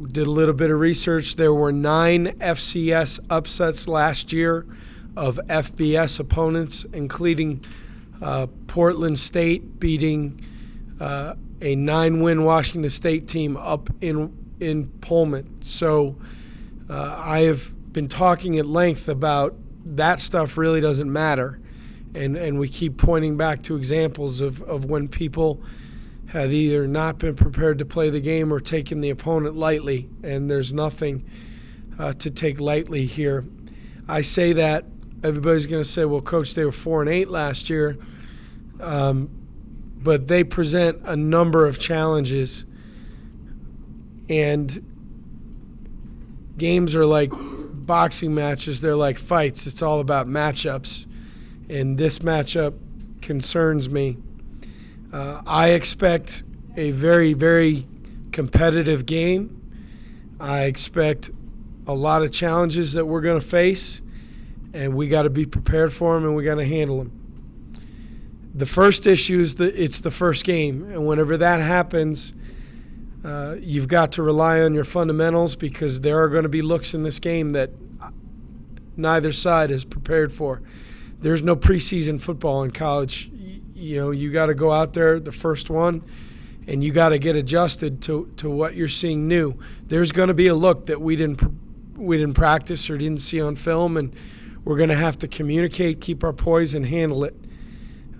did a little bit of research. There were 9 FCS upsets last year of FBS opponents, including Portland State beating a 9-win Washington State team up in Pullman. So I have been talking at length about that stuff really doesn't matter. And we keep pointing back to examples of when people had either not been prepared to play the game or taken the opponent lightly, and there's nothing to take lightly here. I say that, everybody's going to say, well, Coach, they were 4-8 last year, but they present a number of challenges, and games are like boxing matches. They're like fights. It's all about matchups, and this matchup concerns me. I expect a very, very competitive game. I expect a lot of challenges that we're going to face, and we got to be prepared for them, and we got to handle them. The first issue is it's the first game, and whenever that happens, you've got to rely on your fundamentals, because there are going to be looks in this game that neither side is prepared for. There's no preseason football in college. You got to go out there the first one, and you got to get adjusted to what you're seeing new. There's going to be a look that we didn't practice or didn't see on film, and we're going to have to communicate, keep our poise, and handle it.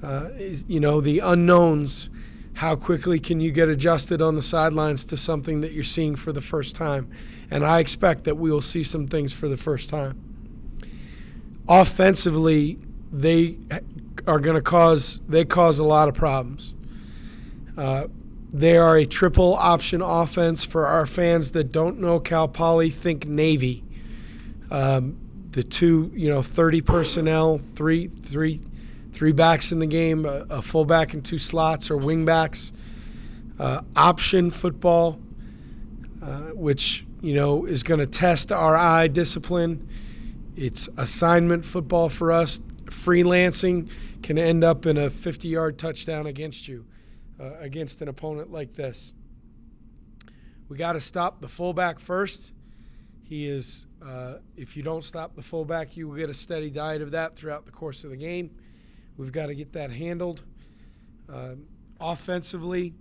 The unknowns. How quickly can you get adjusted on the sidelines to something that you're seeing for the first time? And I expect that we will see some things for the first time. Offensively, they cause a lot of problems. They are a triple option offense. For our fans that don't know Cal Poly, think Navy. The two, 30 personnel, three backs in the game, a fullback and 2 slots or wing backs. Option football, which is going to test our eye discipline. It's assignment football for us. Freelancing can end up in a 50-yard touchdown against you, against an opponent like this. We got to stop the fullback first. He is, if you don't stop the fullback, you will get a steady diet of that throughout the course of the game. We've got to get that handled. Offensively,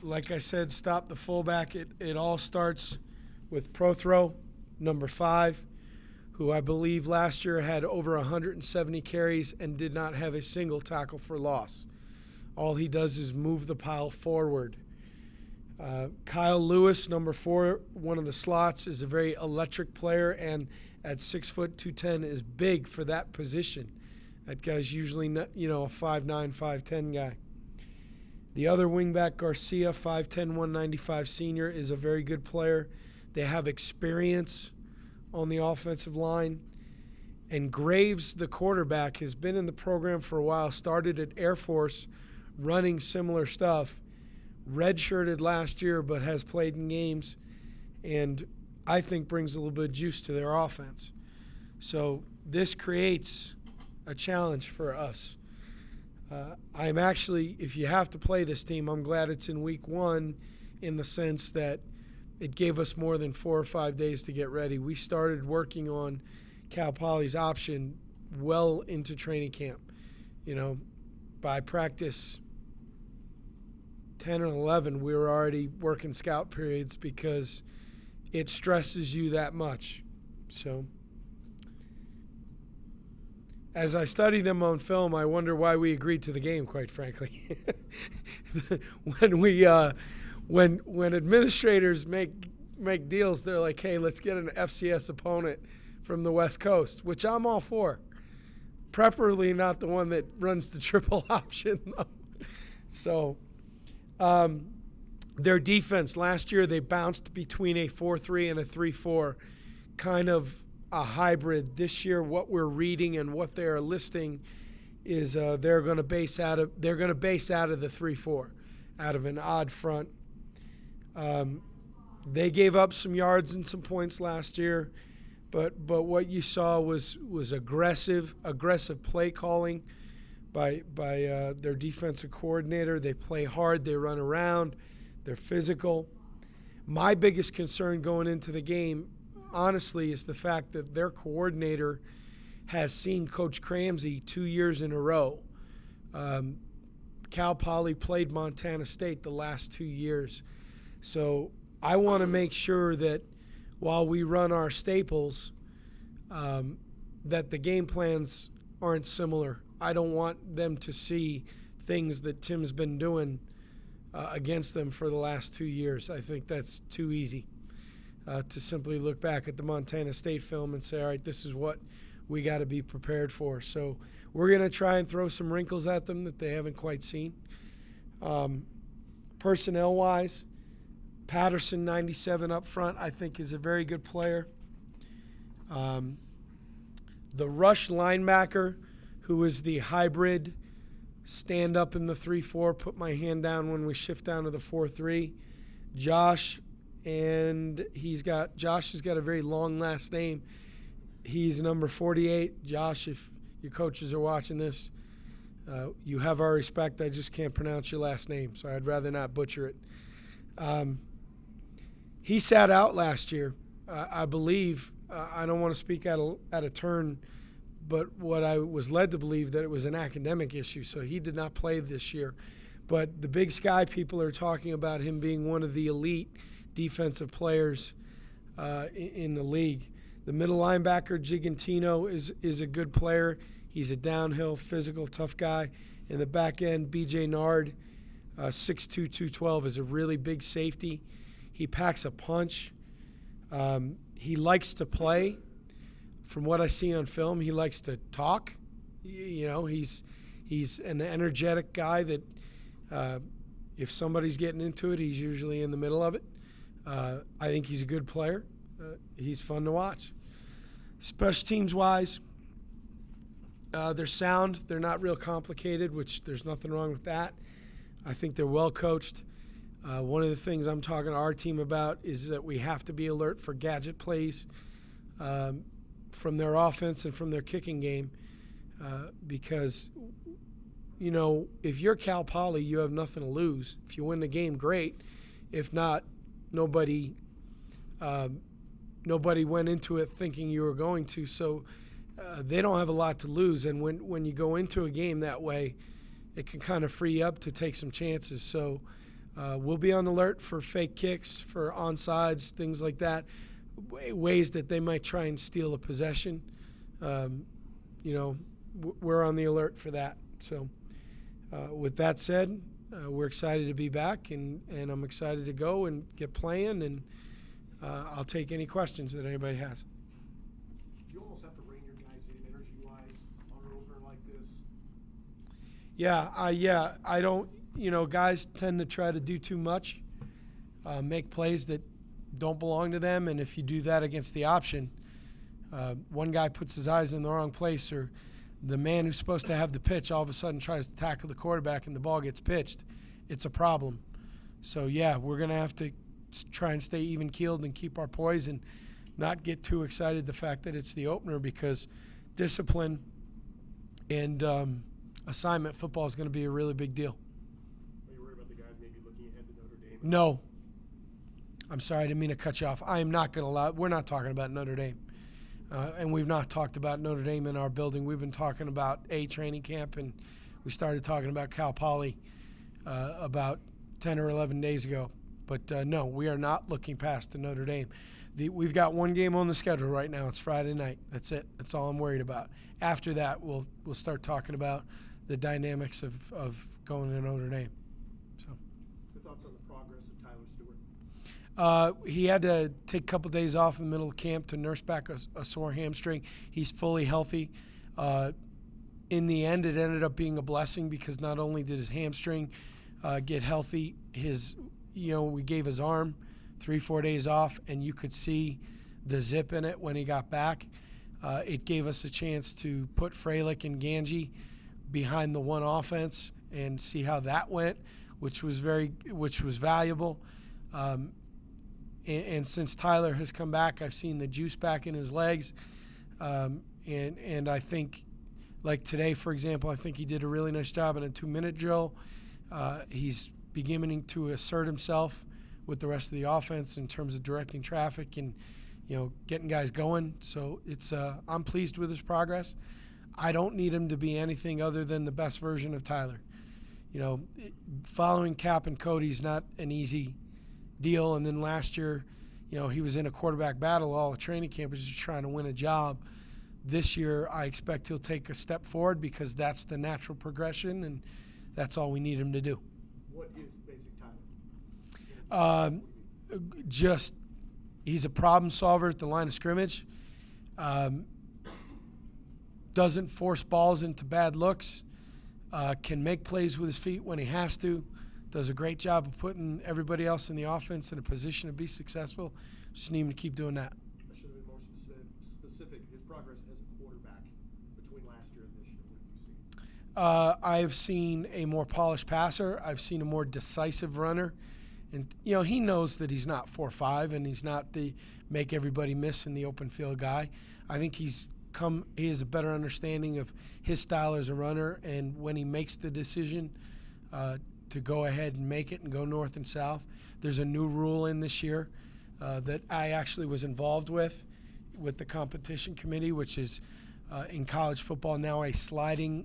like I said, stop the fullback. It all starts with Prothro, number 5, who I believe last year had over 170 carries and did not have a single tackle for loss. All he does is move the pile forward. Kyle Lewis, number 4, one of the slots, is a very electric player, and at 6 foot 210 is big for that position. That guy's usually not, a 5'9", 5'10" guy. The other wingback, Garcia, 5'10", 195 senior, is a very good player. They have experience on the offensive line. And Graves, the quarterback, has been in the program for a while, started at Air Force running similar stuff, redshirted last year but has played in games, and I think brings a little bit of juice to their offense. So this creates a challenge for us. I'm actually, if you have to play this team, I'm glad it's in week 1 in the sense that it gave us more than 4 or 5 days to get ready. We started working on Cal Poly's option well into training camp. By practice 10 or 11, we were already working scout periods because it stresses you that much. So as I study them on film, I wonder why we agreed to the game, quite frankly. When administrators make deals, they're like, hey, let's get an FCS opponent from the West Coast, which I'm all for. Preferably not the one that runs the triple option, though. So their defense, last year they bounced between a 4-3 and a 3-4, kind of a hybrid. This year, what we're reading and what they're listing is they're going to base out of the 3-4, out of an odd front. They gave up some yards and some points last year, but what you saw was aggressive play calling by their defensive coordinator. They play hard, they run around, they're physical. My biggest concern going into the game, honestly, is the fact that their coordinator has seen Coach Cramsey 2 years in a row. Cal Poly played Montana State the last 2 years. So I want to make sure that while we run our staples, that the game plans aren't similar. I don't want them to see things that Tim's been doing against them for the last 2 years. I think that's too easy to simply look back at the Montana State film and say, all right, this is what we got to be prepared for. So we're going to try and throw some wrinkles at them that they haven't quite seen. Personnel-wise, Patterson, 97 up front, I think is a very good player. The rush linebacker, who is the hybrid stand up in the 3-4, put my hand down when we shift down to the 4-3. Josh, and Josh has got a very long last name. He's number 48. Josh, if your coaches are watching this, you have our respect. I just can't pronounce your last name, so I'd rather not butcher it. He sat out last year, I believe. I don't want to speak out of turn, but what I was led to believe that it was an academic issue, so he did not play this year. But the Big Sky people are talking about him being one of the elite defensive players in the league. The middle linebacker, Gigantino, is a good player. He's a downhill, physical, tough guy. In the back end, B.J. Nard, 6'2", 212, is a really big safety. He packs a punch. He likes to play. From what I see on film, he likes to talk. You know, he's an energetic guy that if somebody's getting into it, he's usually in the middle of it. I think he's a good player. He's fun to watch. Special teams-wise, they're sound. They're not real complicated, which there's nothing wrong with that. I think they're well coached. One of the things I'm talking to our team about is that we have to be alert for gadget plays from their offense and from their kicking game because, you know, if you're Cal Poly, you have nothing to lose. If you win the game, great. If not, nobody went into it thinking you were going to, so they don't have a lot to lose. And when you go into a game that way, it can kind of free you up to take some chances. So we'll be on alert for fake kicks, for onside, things like that, ways that they might try and steal a possession. You know, we're on the alert for that. So with that said, we're excited to be back, and I'm excited to go and get playing, and I'll take any questions that anybody has. You almost have to rein your guys in energy-wise on an opener like this. Yeah, I don't, you know, guys tend to try to do too much, make plays that don't belong to them, and if you do that against the option, one guy puts his eyes in the wrong place, or the man who's supposed to have the pitch all of a sudden tries to tackle the quarterback and the ball gets pitched, it's a problem. So, yeah, we're going to have to try and stay even-keeled and keep our poise and not get too excited the fact that it's the opener, because discipline and assignment football is going to be a really big deal. Are you worried about the guys maybe looking ahead to Notre Dame? No. I'm sorry, I didn't mean to cut you off. I am not going to allow – we're not talking about Notre Dame. And we've not talked about Notre Dame in our building. We've been talking about a training camp, and we started talking about Cal Poly about 10 or 11 days ago. But, no, we are not looking past to Notre Dame. We've got one game on the schedule right now. It's Friday night. That's it. That's all I'm worried about. After that, we'll start talking about the dynamics of going to Notre Dame. So, your thoughts on the progress of Tyler Stewart? He had to take a couple days off in the middle of camp to nurse back a sore hamstring. He's fully healthy. In the end, it ended up being a blessing because not only did his hamstring get healthy, we gave his arm 3-4 days off, and you could see the zip in it when he got back. It gave us a chance to put Freilich and Ganji behind the one offense and see how that went, which was valuable. And since Tyler has come back, I've seen the juice back in his legs. And I think, like today, for example, I think he did a really nice job in a 2-minute drill. He's beginning to assert himself with the rest of the offense in terms of directing traffic and, getting guys going. So it's I'm pleased with his progress. I don't need him to be anything other than the best version of Tyler. Following Cap and Cody's not an easy deal. And then last year, he was in a quarterback battle all the training camp, just trying to win a job. This year, I expect he'll take a step forward because that's the natural progression, and that's all we need him to do. What is basic Tyler? He's a problem solver at the line of scrimmage. Doesn't force balls into bad looks. Can make plays with his feet when he has to. Does a great job of putting everybody else in the offense in a position to be successful. Just need him to keep doing that. I should have been more specific. His progress as a quarterback between last year and this year, what have you seen? I've seen a more polished passer. I've seen a more decisive runner. And, he knows that he's not 4'5", and he's not the make everybody miss in the open field guy. I think he has a better understanding of his style as a runner, and when he makes the decision to go ahead and make it and go north and south. There's a new rule in this year that I actually was involved with the competition committee, which is in college football now a sliding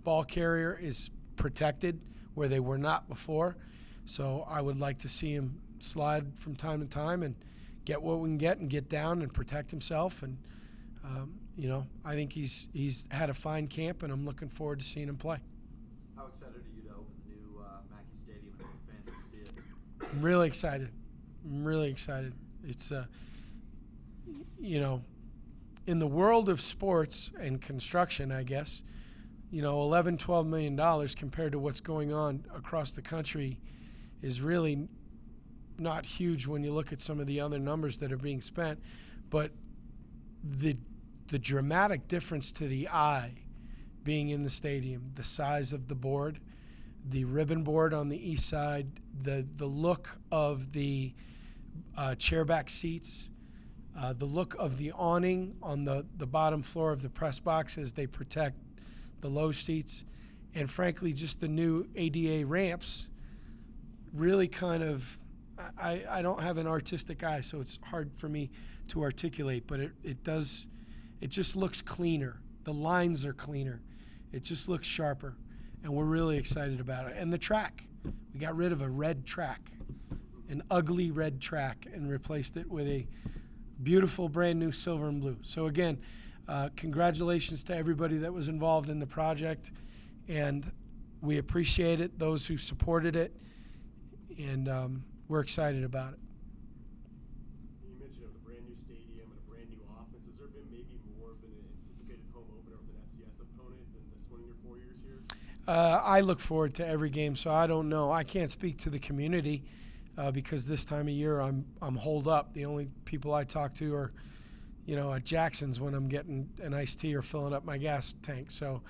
ball carrier is protected where they were not before. So I would like to see him slide from time to time and get what we can get and get down and protect himself. And, I think he's had a fine camp, and I'm looking forward to seeing him play. How excited are you to open the new Mackey Stadium and for fans to see it? I'm really excited. It's, in the world of sports and construction, I guess, $11, $12 million compared to what's going on across the country is really not huge when you look at some of the other numbers that are being spent. But the dramatic difference to the eye being in the stadium, the size of the board, the ribbon board on the east side, the look of the chairback seats, the look of the awning on the bottom floor of the press box as they protect the low seats, and frankly just the new ADA ramps really kind of, I don't have an artistic eye, so it's hard for me to articulate, but it just looks cleaner. The lines are cleaner. It just looks sharper, and we're really excited about it. And the track, we got rid of a red track, an ugly red track, and replaced it with a beautiful brand new silver and blue. So again, congratulations to everybody that was involved in the project, and we appreciate it, those who supported it, and we're excited about it. You mentioned a brand new stadium and a brand new offense. Has there been maybe more of an anticipated home opener with an FCS opponent than this one in your 4 years here? I look forward to every game, so I don't know. I can't speak to the community because this time of year I'm holed up. The only people I talk to are, at Jackson's when I'm getting an iced tea or filling up my gas tank. So,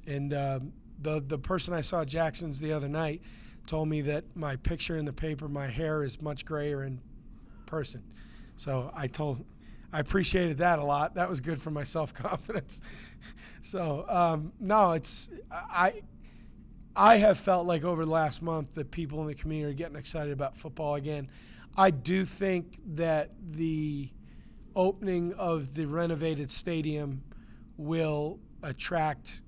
the person I saw at Jackson's the other night told me that my picture in the paper, my hair is much grayer in person. So I appreciated that a lot. That was good for my self-confidence. So, no, I have felt like over the last month that people in the community are getting excited about football again. I do think that the opening of the renovated stadium will attract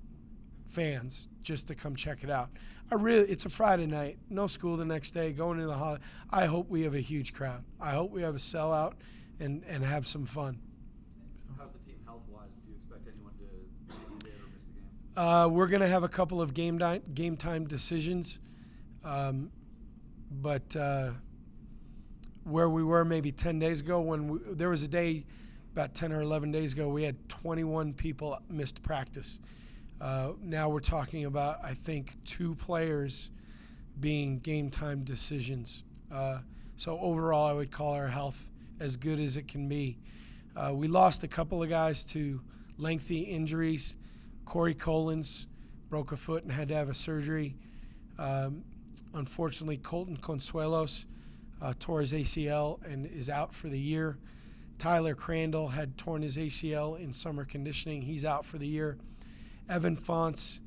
fans just to come check it out. It's a Friday night, no school the next day, going into the holiday. I hope we have a huge crowd. I hope we have a sellout and have some fun. How's the team health-wise? Do you expect anyone to miss the game? We're going to have a couple of game time decisions, but where we were maybe 10 days ago, there was a day about 10 or 11 days ago, we had 21 people missed practice. Now we're talking about, I think, 2 players being game time decisions. So overall, I would call our health as good as it can be. We lost a couple of guys to lengthy injuries. Corey Collins broke a foot and had to have a surgery. Unfortunately, Colton Consuelos tore his ACL and is out for the year. Tyler Crandall had torn his ACL in summer conditioning. He's out for the year. Evan Fonts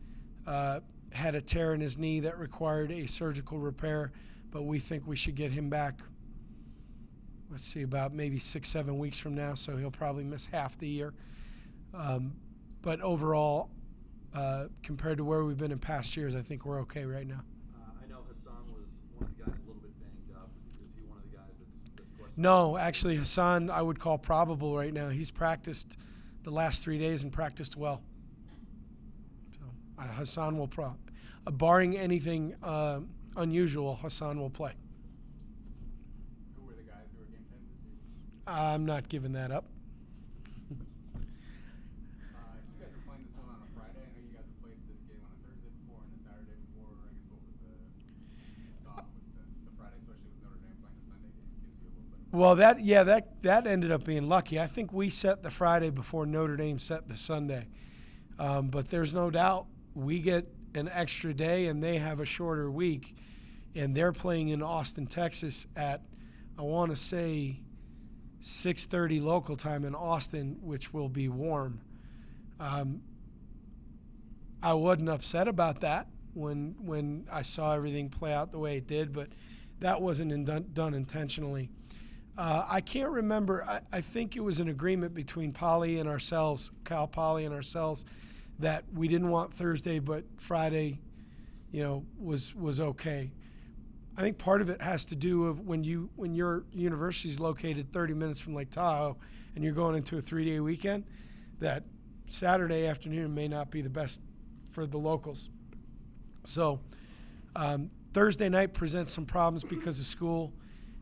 had a tear in his knee that required a surgical repair, but we think we should get him back, let's see, about maybe 6-7 weeks from now, so he'll probably miss half the year. But overall, compared to where we've been in past years, I think we're okay right now. I know Hassan was one of the guys a little bit banged up. Is he one of the guys that's questionable? No, actually, Hassan I would call probable right now. He's practiced the last 3 days and practiced well. So Hassan will barring anything unusual, Hassan will play. Who were the guys who were game time this year? I'm not giving that up. You guys are playing this one on a Friday. I know you guys have played this game on a Thursday before and a Saturday before. I guess what was the thought with the Friday, especially with Notre Dame playing the Sunday game? Gives you a little bit of Well, that ended up being lucky. I think we set the Friday before Notre Dame set the Sunday. But there's no doubt we get an extra day and they have a shorter week. And they're playing in Austin, Texas at, I want to say, 6:30 local time in Austin, which will be warm. I wasn't upset about that when I saw everything play out the way it did, but that wasn't done intentionally. I can't remember. I think it was an agreement between Poly and ourselves, Cal Poly and ourselves, that we didn't want Thursday, but Friday, was okay. I think part of it has to do with when your university is located 30 minutes from Lake Tahoe and you're going into a 3-day weekend, that Saturday afternoon may not be the best for the locals. So Thursday night presents some problems because of school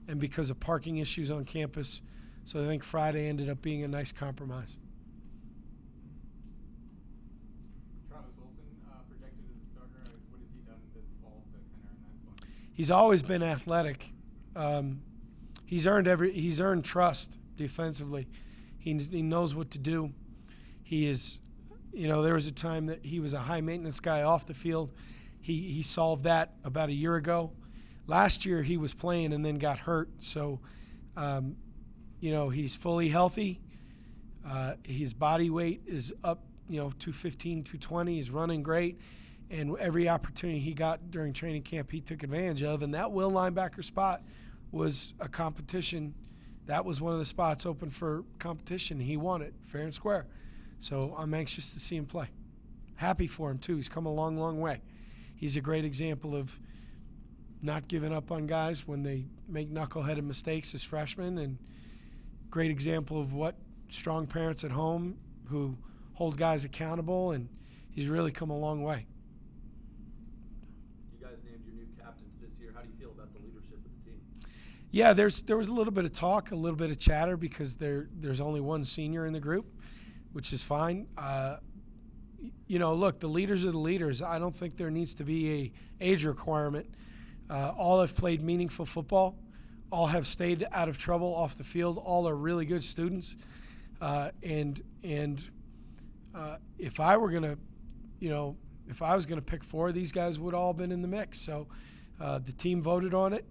and because of parking issues on campus. So I think Friday ended up being a nice compromise. Travis Wilson projected as a starter. What has he done this fall to kind of earn that spot? He's always been athletic. He's earned trust defensively. He knows what to do. He is, there was a time that he was a high maintenance guy off the field. He solved that about a year ago. Last year he was playing and then got hurt. So, he's fully healthy. His body weight is up, 215, 220. He's running great. And every opportunity he got during training camp, he took advantage of. And that will linebacker spot was a competition. That was one of the spots open for competition. He won it fair and square. So I'm anxious to see him play. Happy for him, too. He's come a long, long way. He's a great example of not giving up on guys when they make knuckleheaded mistakes as freshmen, and great example of what strong parents at home who hold guys accountable, and he's really come a long way. You guys named your new captains this year. How do you feel about the leadership of the team? Yeah, there was a little bit of talk, a little bit of chatter because there's only one senior in the group, which is fine. Look, the leaders are the leaders. I don't think there needs to be a age requirement. All have played meaningful football. All have stayed out of trouble off the field. All are really good students. And if I were gonna, if I was gonna pick 4, these guys would all have been in the mix. So the team voted on it.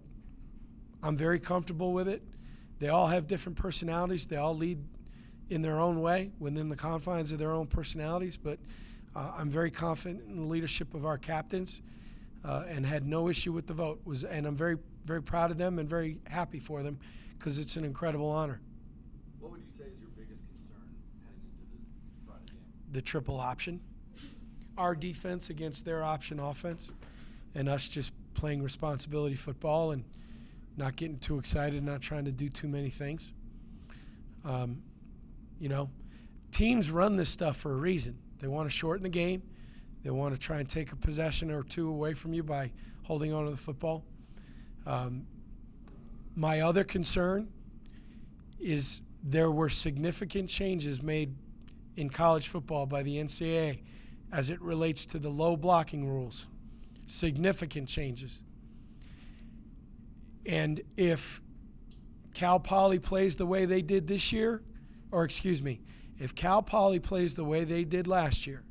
I'm very comfortable with it. They all have different personalities. They all lead in their own way within the confines of their own personalities. But I'm very confident in the leadership of our captains. And had no issue with the vote. And I'm very, very proud of them and very happy for them because it's an incredible honor. What would you say is your biggest concern heading into the Friday game? The triple option. Our defense against their option offense, and us just playing responsibility football and not getting too excited, not trying to do too many things. Teams run this stuff for a reason. They want to shorten the game. They want to try and take a possession or two away from you by holding on to the football. My other concern is there were significant changes made in college football by the NCAA as it relates to the low blocking rules. Significant changes. And if Cal Poly plays the way they did this year, if Cal Poly plays the way they did last year,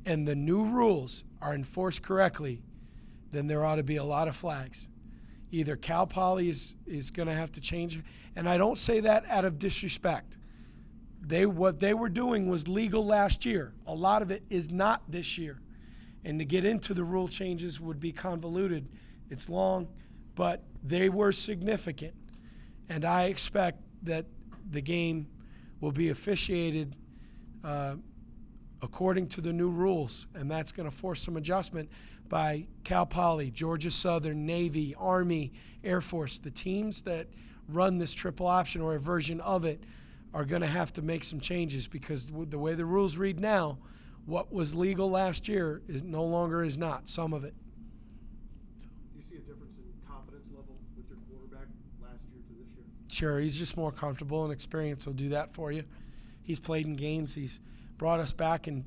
and the new rules are enforced correctly, then there ought to be a lot of flags. Either Cal Poly is going to have to change, and I don't say that out of disrespect. What they were doing was legal last year. A lot of it is not this year. And to get into the rule changes would be convoluted. It's long, but they were significant. And I expect that the game will be officiated according to the new rules, and that's going to force some adjustment by Cal Poly, Georgia Southern, Navy, Army, Air Force. The teams that run this triple option or a version of it are going to have to make some changes, because the way the rules read now, what was legal last year is no longer is not, some of it. Do you see a difference in confidence level with your quarterback last year to this year? Sure, he's just more comfortable, and experience will do that for you. He's played in games. He's brought us back in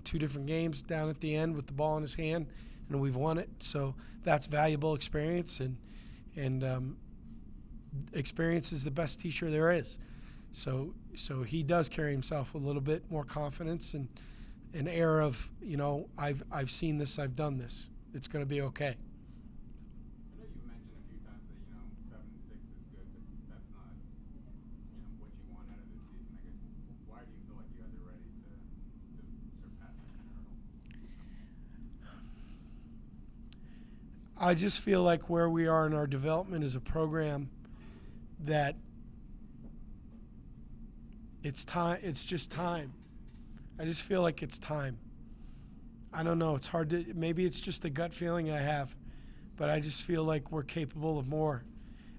2 different games down at the end with the ball in his hand, and we've won it. So that's valuable experience, and experience is the best teacher there is. So he does carry himself with a little bit more confidence and an air of, I've seen this, I've done this. It's going to be okay. I know you've mentioned a few times that 7-6 is good, but that's not what you want out of this season. I guess why do you feel like you guys are ready to surpass that kind of hurdle? I just feel like where we are in our development as a program, that it's time. It's just time. I just feel like it's time. I don't know. It's hard to. Maybe it's just a gut feeling I have, but I just feel like we're capable of more.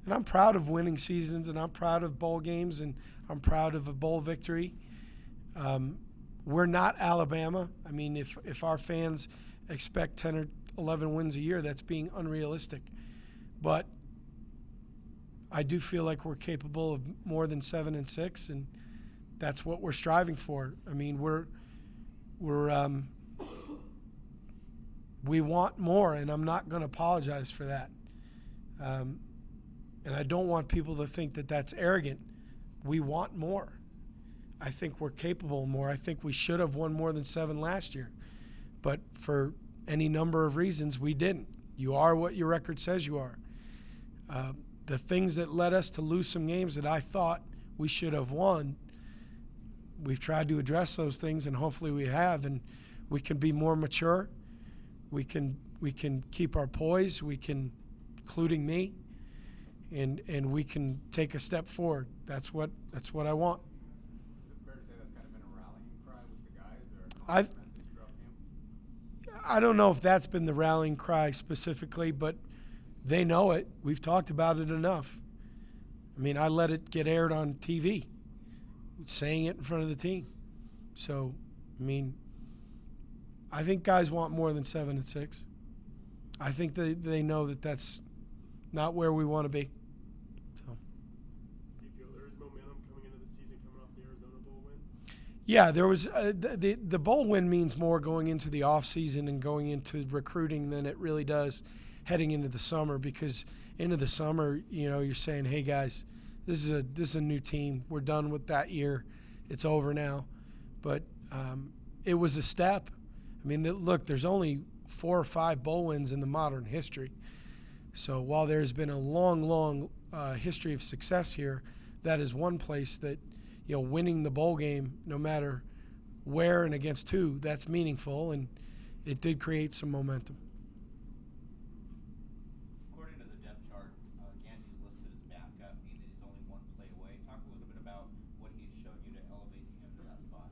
And I'm proud of winning seasons, and I'm proud of bowl games, and I'm proud of a bowl victory. We're not Alabama. I mean, if our fans expect 10 or 11 wins a year, that's being unrealistic. But I do feel like we're capable of more than 7-6, and that's what we're striving for. I mean, we want more, and I'm not going to apologize for that. And I don't want people to think that that's arrogant. We want more. I think we're capable of more. I think we should have won more than 7 last year, but for any number of reasons, we didn't. You are what your record says you are. The things that led us to lose some games that I thought we should have won, we've tried to address those things, and hopefully we have, and we can be more mature. We can keep our poise. We can, including me, and we can take a step forward. That's what I want. Is it fair to say that's kind of been a rallying cry with the guys, or a I've- common message throughout camp? I don't know if that's been the rallying cry specifically, but they know it. We've talked about it enough. I mean, I let it get aired on TV, saying it in front of the team. So, I mean, I think guys want more than 7-6. I think they know that that's not where we want to be. So, Do you feel there is momentum coming into the season coming off the Arizona Bowl win? yeah, there was the bowl win means more going into the off season and going into recruiting than it really does heading into the summer, because into the summer, you're saying, hey guys, this is a new team. We're done with that year. It's over now. But it was a step. I mean, look, there's only 4 or 5 bowl wins in the modern history. So while there's been a long history of success here, that is one place that, winning the bowl game, no matter where and against who, that's meaningful, and it did create some momentum. According to the depth chart, Gansey's listed as backup, meaning he's only 1 play away. Talk a little bit about what he's shown you to elevate him to that spot.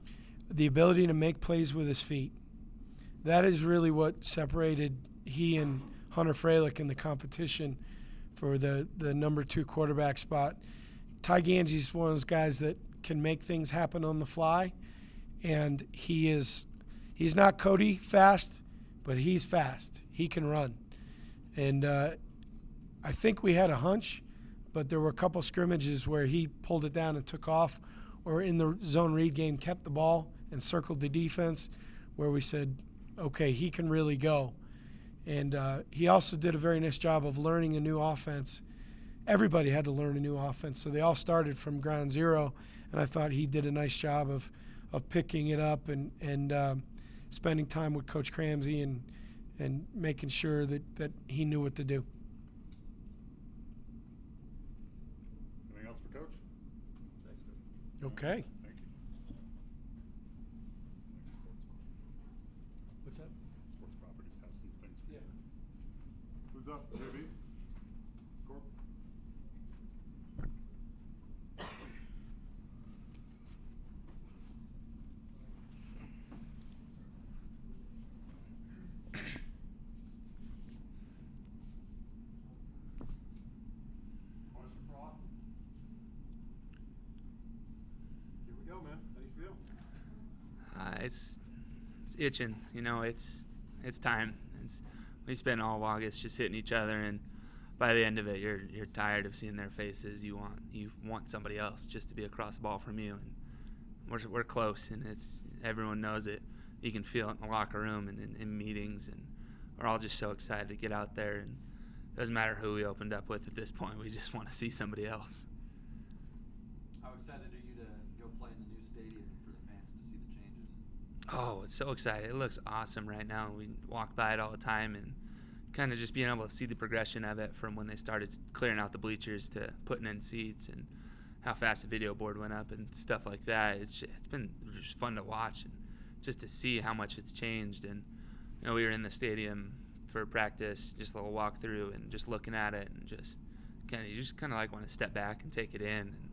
The ability to make plays with his feet. That is really what separated he and Hunter Freilich in the competition for the number 2 quarterback spot. Ty Gansey's one of those guys that can make things happen on the fly, and he's not Cody fast, but he's fast. He can run. And I think we had a hunch, but there were a couple scrimmages where he pulled it down and took off, or in the zone read game kept the ball and circled the defense, where we said, okay, he can really go. And he also did a very nice job of learning a new offense. Everybody had to learn a new offense, so they all started from ground zero, and I thought he did a nice job of picking it up and spending time with Coach Cramsey and making sure that he knew what to do. Anything else for Coach? Thanks, Coach. Okay. Thank you. What's that? Sports it's itching. It's time. We spent all of August just hitting each other, and by the end of it, you're tired of seeing their faces. You want somebody else just to be across the ball from you, and we're close, and everyone knows it. You can feel it in the locker room and in meetings, and we're all just so excited to get out there. And it doesn't matter who we opened up with at this point. We just want to see somebody else. How excited are you to go play in the new stadium for the fans to see the changes? Oh, it's so exciting. It looks awesome right now. We walk by it all the time, and kind of just being able to see the progression of it from when they started clearing out the bleachers to putting in seats, and how fast the video board went up and stuff like that. It's been just fun to watch, and just to see how much it's changed. And we were in the stadium for practice, just a little walk through, and just looking at it, and you just kind of like want to step back and take it in. And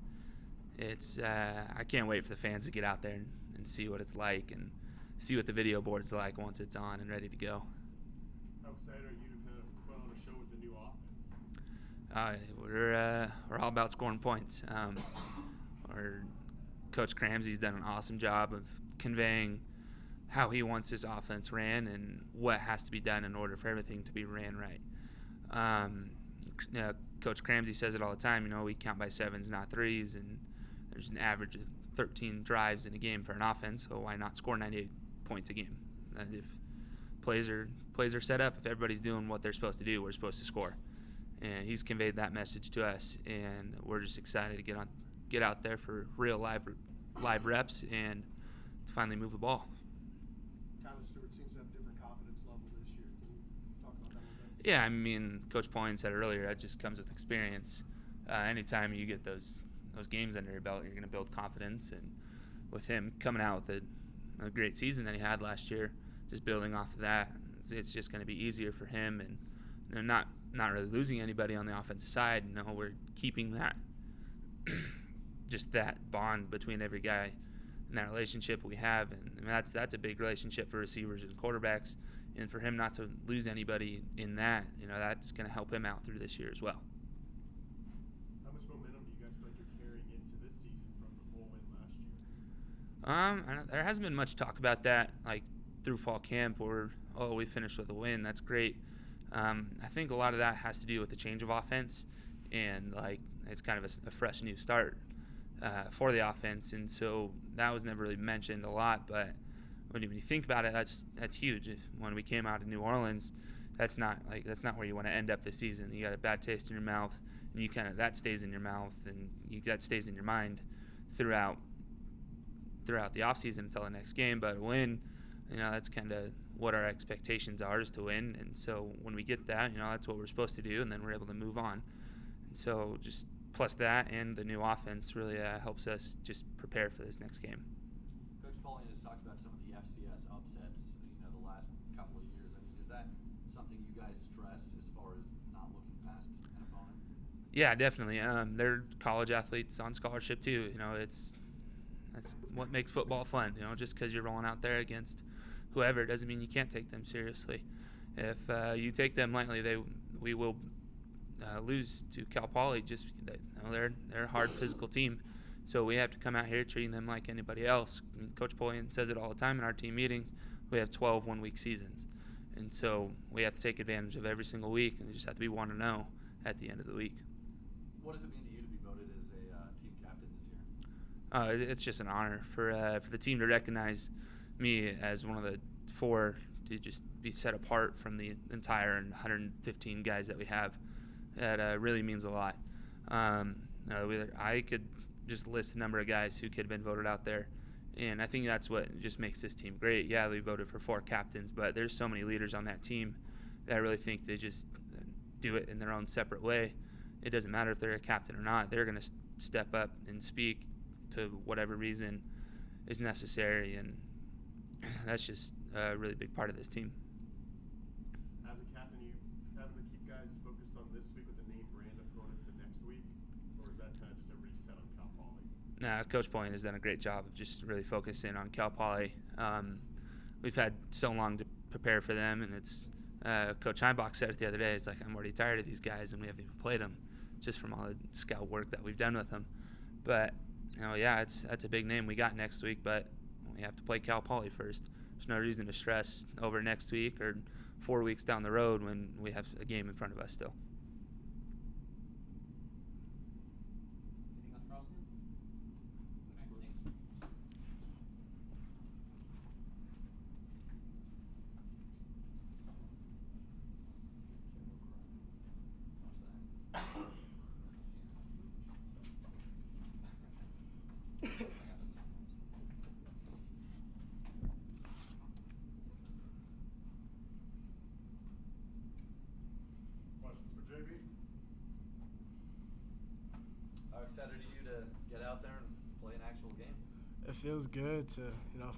it's I can't wait for the fans to get out there and see what it's like, and see what the video board's like once it's on and ready to go. How excited are you to kind of put on a show with the new offense? We're all about scoring points. Coach Cramsey's done an awesome job of conveying how he wants his offense ran and what has to be done in order for everything to be ran right. Coach Cramsey says it all the time. We count by 7s, not 3s, and there's an average of 13 drives in a game for an offense. So why not score 98 points a game? And if plays are set up, if everybody's doing what they're supposed to do, we're supposed to score. And he's conveyed that message to us, and we're just excited to get out there for real live reps and to finally move the ball. Tyler Stewart seems to have a different confidence level this year. Can you talk about that a little bit? Yeah, I mean, Coach Polian said earlier, that just comes with experience. Anytime you get those games under your belt, you're going to build confidence. And with him coming out with a great season that he had last year, just building off of that, it's just going to be easier for him. And not really losing anybody on the offensive side. We're keeping that just that bond between every guy and that relationship we have, and that's a big relationship for receivers and quarterbacks, and for him not to lose anybody in that, that's going to help him out through this year as well. How much momentum do you guys feel like you're carrying into this season from the bowl win last year? There hasn't been much talk about that, like through fall camp, or we finished with a win. That's great. I think a lot of that has to do with the change of offense, and it's kind of a fresh new start for the offense, and so that was never really mentioned a lot. But when you think about it, that's huge. When we came out of New Orleans, that's not where you want to end up this season. You got a bad taste in your mouth, and that stays in your mouth, and that stays in your mind throughout the offseason until the next game. But a win, that's kind of what our expectations are, is to win. And so when we get that, that's what we're supposed to do, and then we're able to move on. And so just plus that and the new offense really helps us just prepare for this next game. Coach Polian has talked about some of the FCS upsets, the last couple of years. I mean, is that something you guys stress as far as not looking past an opponent? Yeah, definitely. They're college athletes on scholarship too. That's what makes football fun. Just because you're rolling out there against whoever doesn't mean you can't take them seriously. If you take them lightly, we will lose to Cal Poly. Just they're a hard physical team, so we have to come out here treating them like anybody else. Coach Polian says it all the time in our team meetings. We have 12 one-week seasons, and so we have to take advantage of every single week, and we just have to be 1-0 at the end of the week. What does it mean to you to be voted as a team captain this year? It's just an honor for the team to recognize me as one of the 4 to just be set apart from the entire 115 guys that we have. That really means a lot. I could just list a number of guys who could have been voted out there, and I think that's what just makes this team great. Yeah, we voted for 4 captains, but there's so many leaders on that team that I really think they just do it in their own separate way. It doesn't matter if they're a captain or not. They're going to step up and speak to whatever reason is necessary, and that's just a really big part of this team. As a captain, you having to keep guys focused on this week with the name brand opponent the next week, or is that kind of just a reset on Cal Poly? Nah, Coach Polian has done a great job of just really focusing on Cal Poly. We've had so long to prepare for them, and it's Coach Heimbach said it the other day. It's like, I'm already tired of these guys, and we haven't even played them, just from all the scout work that we've done with them. But that's a big name we got next week. But We have to play Cal Poly first. There's no reason to stress over next week or 4 weeks down the road when we have a game in front of us still. Anything else for Austin? Okay, thanks. Questions for JB? How excited are you to get out there and play an actual game? It feels good to,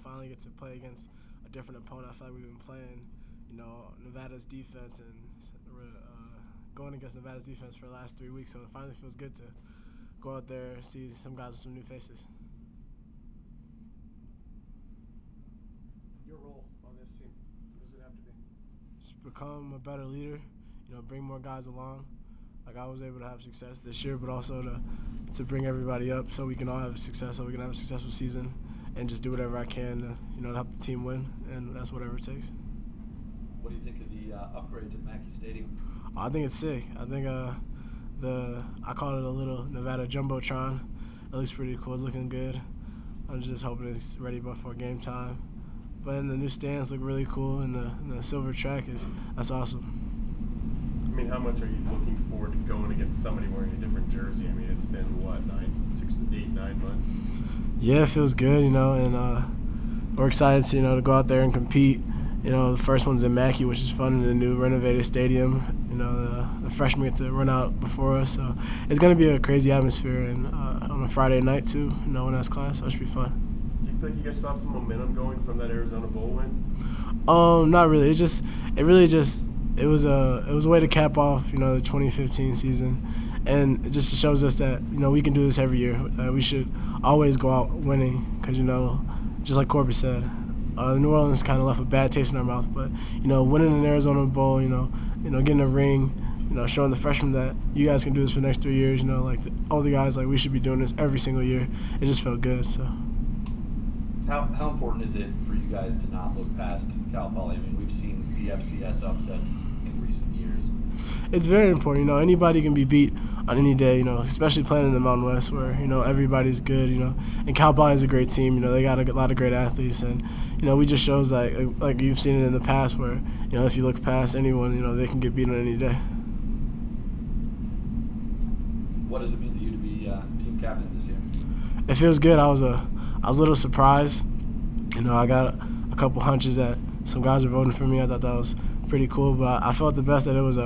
finally get to play against a different opponent. I feel like we've been playing, Nevada's defense and going against Nevada's defense for the last 3 weeks. So it finally feels good to go out there and see some guys with some new faces. Your role on this team, what does it have to be? Just become a better leader, bring more guys along. Like I was able to have success this year, but also to bring everybody up so we can all have success, so we can have a successful season, and just do whatever I can to help the team win, and that's whatever it takes. What do you think of the upgrade to Mackey Stadium? I think it's sick. I think I call it a little Nevada Jumbotron. It looks pretty cool. It's looking good. I'm just hoping it's ready before game time. But then the new stands look really cool, and the silver track that's awesome. I mean, how much are you looking forward to going against somebody wearing a different jersey? I mean, it's been, what, 9 months? Yeah, it feels good, and we're excited to go out there and compete. The first one's in Mackey, which is fun, in the new renovated stadium. The freshmen get to run out before us, so it's going to be a crazy atmosphere, and on a Friday night too, when that's class, so it should be fun. Do you feel like you guys still have some momentum going from that Arizona Bowl win? Not really. It was a way to cap off, the 2015 season, and it just shows us that we can do this every year. We should always go out winning, because just like Corbett said, New Orleans kind of left a bad taste in our mouth. But winning an Arizona Bowl, getting a ring, showing the freshmen that you guys can do this for the next 3 years. Like the older guys, like we should be doing this every single year. It just felt good. So. How important is it for you guys to not look past Cal Poly? I mean, we've seen the FCS upsets in recent years. It's very important. Anybody can be beat on any day, especially playing in the Mountain West where, everybody's good, and Cal Poly is a great team. They got a lot of great athletes, and, we just shows like you've seen it in the past where, if you look past anyone, they can get beat on any day. What does it mean to you to be team captain this year? It feels good. I was a little surprised. I got a couple hunches that some guys are voting for me. I thought that was pretty cool, but I felt the best that it was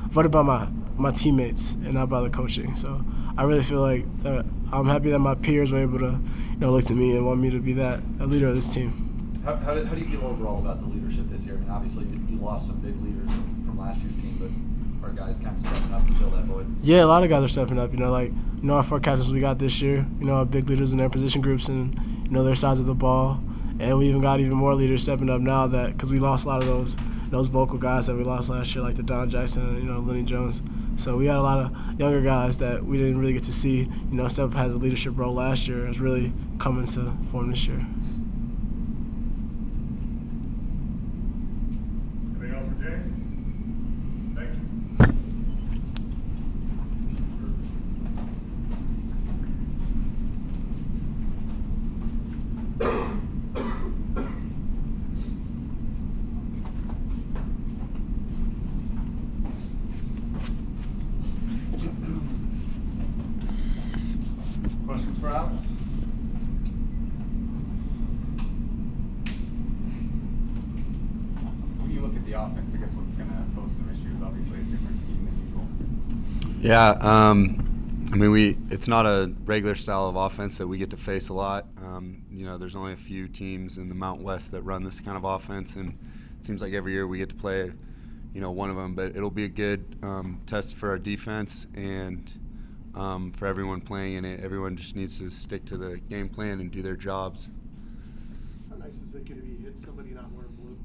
voted by my teammates and not by the coaching. So I really feel like that I'm happy that my peers were able to look to me and want me to be a leader of this team. How do you feel overall about the leadership this year? I mean, obviously you lost some big leaders from last year's team, but are guys kind of stepping up to fill that void? Yeah, a lot of guys are stepping up. Our 4 captains we got this year, our big leaders in their position groups and their sides of the ball. And we even got even more leaders stepping up now because we lost a lot of those vocal guys that we lost last year, like the Don Jackson and Lenny Jones. So we had a lot of younger guys that we didn't really get to see. Step up has a leadership role last year. It's really coming to form this year. Anything else for James? Thank you. Questions for Alex? When you look at the offense, I guess what's going to pose some issues, obviously a different team than usual. Yeah, it's not a regular style of offense that we get to face a lot. There's only a few teams in the Mountain West that run this kind of offense, and it seems like every year we get to play, one of them. But it'll be a good test for our defense and for everyone playing in it. Everyone just needs to stick to the game plan and do their jobs. How nice is it going to be hit somebody not wearing blue?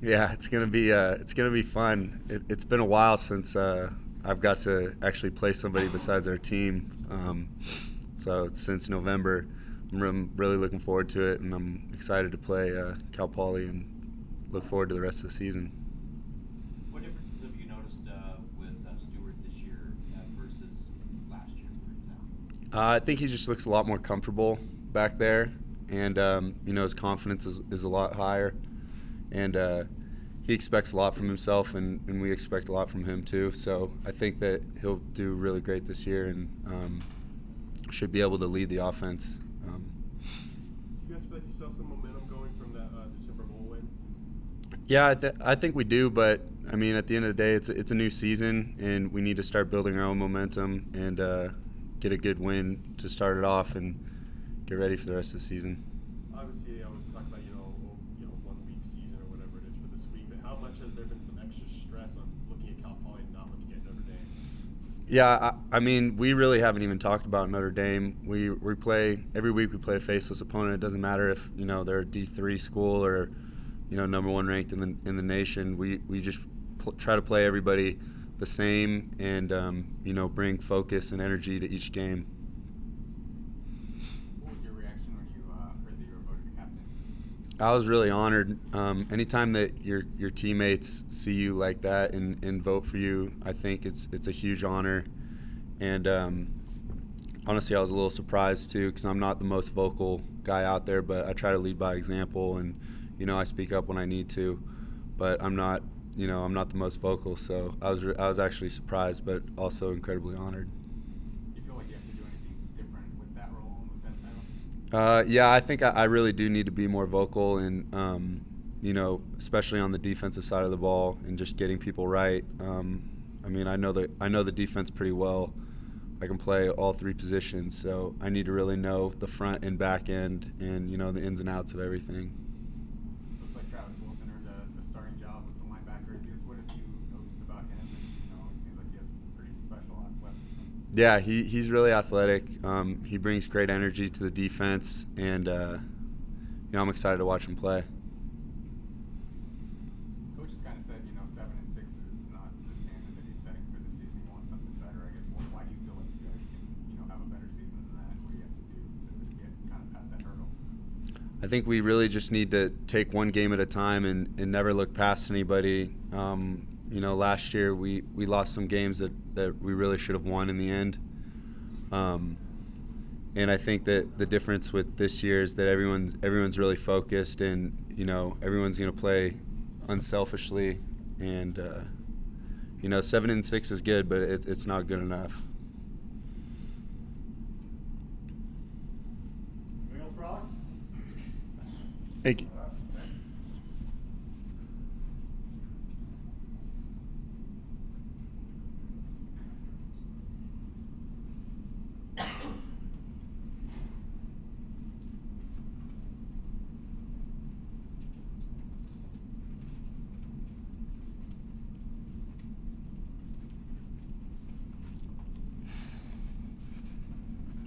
Yeah, it's gonna be fun. It's been a while since I've got to actually play somebody besides our team. So since November, really looking forward to it, and I'm excited to play Cal Poly and look forward to the rest of the season. What differences have you noticed with Stewart this year versus last year, for example? I think he just looks a lot more comfortable back there, and his confidence is a lot higher, and he expects a lot from himself, and we expect a lot from him too. So I think that he'll do really great this year, and should be able to lead the offense. Do you guys feel like you saw some momentum going from that December Bowl win? Yeah, I think we do, but I mean, at the end of the day, it's a new season, and we need to start building our own momentum and get a good win to start it off and get ready for the rest of the season. Obviously, I always talk about 1 week season or whatever it is for this week, but how much has there been some extra stress on looking at Cal Poly and not looking at Notre Dame? Yeah, I mean, we really haven't even talked about Notre Dame. We play every week. We play a faceless opponent. It doesn't matter if they're a D3 school or number 1 ranked in the nation. We just try to play everybody the same and bring focus and energy to each game. What was your reaction when you heard that you were voted captain? I was really honored. Anytime that your teammates see you like that and vote for you, I think it's a huge honor. And honestly, I was a little surprised too, because I'm not the most vocal guy out there, but I try to lead by example, and I speak up when I need to. But I'm not the most vocal, so I was actually surprised, but also incredibly honored. Do you feel like you have to do anything different with that role and with that title? Yeah, I think I really do need to be more vocal, and especially on the defensive side of the ball and just getting people right. I mean, I know the defense pretty well. I can play all 3 positions, so I need to really know the front and back end and the ins and outs of everything. Looks like Travis Wilson earned the starting job with the linebackers. What have you noticed about him? And it seems like he has pretty special athleticism. Yeah, he's really athletic. He brings great energy to the defense, and I'm excited to watch him play. Coach has kind of said 7 and 6 is not the standard that he's setting for the season. He wants something better. I guess why do you feel like you guys can have a better season than that? What do you have to do to get kind of past that hurdle? I think we really just need to take one game at a time and never look past anybody. Last year we lost some games that we really should have won in the end. And I think that the difference with this year is that everyone's really focused, and everyone's going to play unselfishly. And 7 and 6 is good, but it's not good enough. Anything else for Alex? Thank you.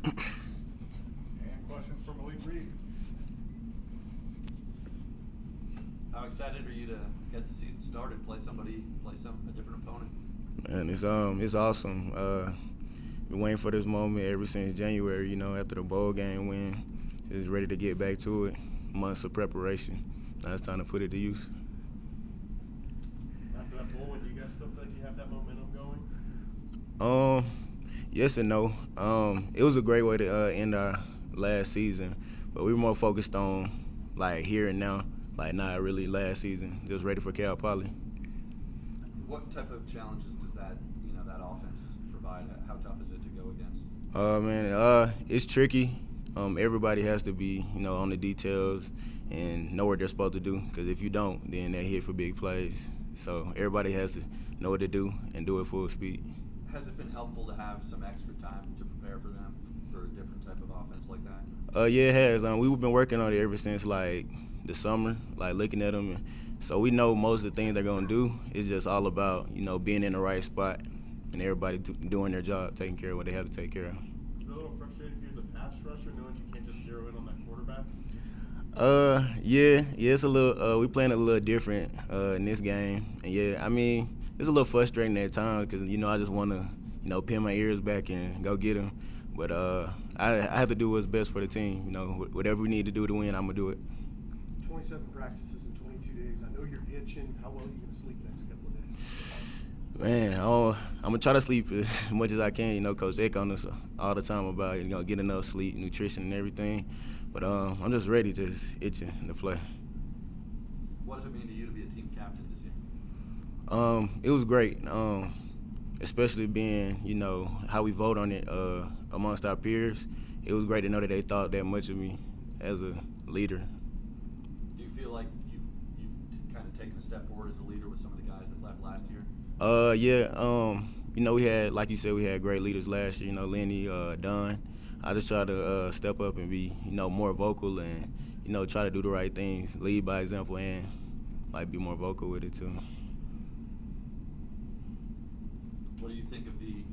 And questions for Malik Reed? How excited are you to get the season started, play a different opponent? Man, it's awesome. Been waiting for this moment ever since January. After the bowl game win, just ready to get back to it. Months of preparation. Now it's time to put it to use. After that bowl win, do you guys still feel like you have that momentum going? Yes and no. It was a great way to end our last season, but we were more focused on here and now, not really last season. Just ready for Cal Poly. What type of challenges does that offense provide? How tough is it to go against? It's tricky. Everybody has to be, on the details and know what they're supposed to do. Because if you don't, then they're here for big plays. So everybody has to know what to do and do it full speed. Has it been helpful to have some extra time to prepare for them for a different type of offense like that? Yeah, it has. We've been working on it ever since the summer, looking at them. So we know most of the things they're gonna do. It's just all about being in the right spot and everybody doing their job, taking care of what they have to take care of. Is it a little frustrating for you as a pass rusher knowing you can't just zero in on that quarterback? Yeah, it's a little. We playing a little different in this game, and it's a little frustrating at times because I just want to pin my ears back and go get him. But I have to do what's best for the team. You know, whatever we need to do to win, I'm gonna do it. 27 practices in 22 days. I know you're itching. How well are you gonna sleep the next couple of days? Man, I'm gonna try to sleep as much as I can. You know, Coach Eck on us all the time about getting enough sleep, nutrition, and everything. But I'm just ready, just itching to play. What does it mean to you to be a team captain this year? It was great, especially being how we vote on it amongst our peers. It was great to know that they thought that much of me as a leader. Do you feel like you've kind of taken a step forward as a leader with some of the guys that left last year? Yeah. We had, like you said, we had great leaders last year. Lenny, Don. I just try to step up and be, more vocal and, try to do the right things, lead by example, and be more vocal with it too. What do you think of the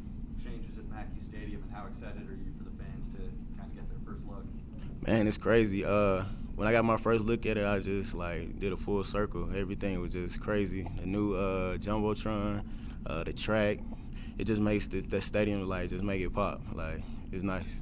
changes at Mackey Stadium, and how excited are you for the fans to kind of get their first look? Man, it's crazy. When I got my first look at it, I just did a full circle. Everything was just crazy. The new jumbotron, the track, it just makes the stadium just make it pop. It's nice.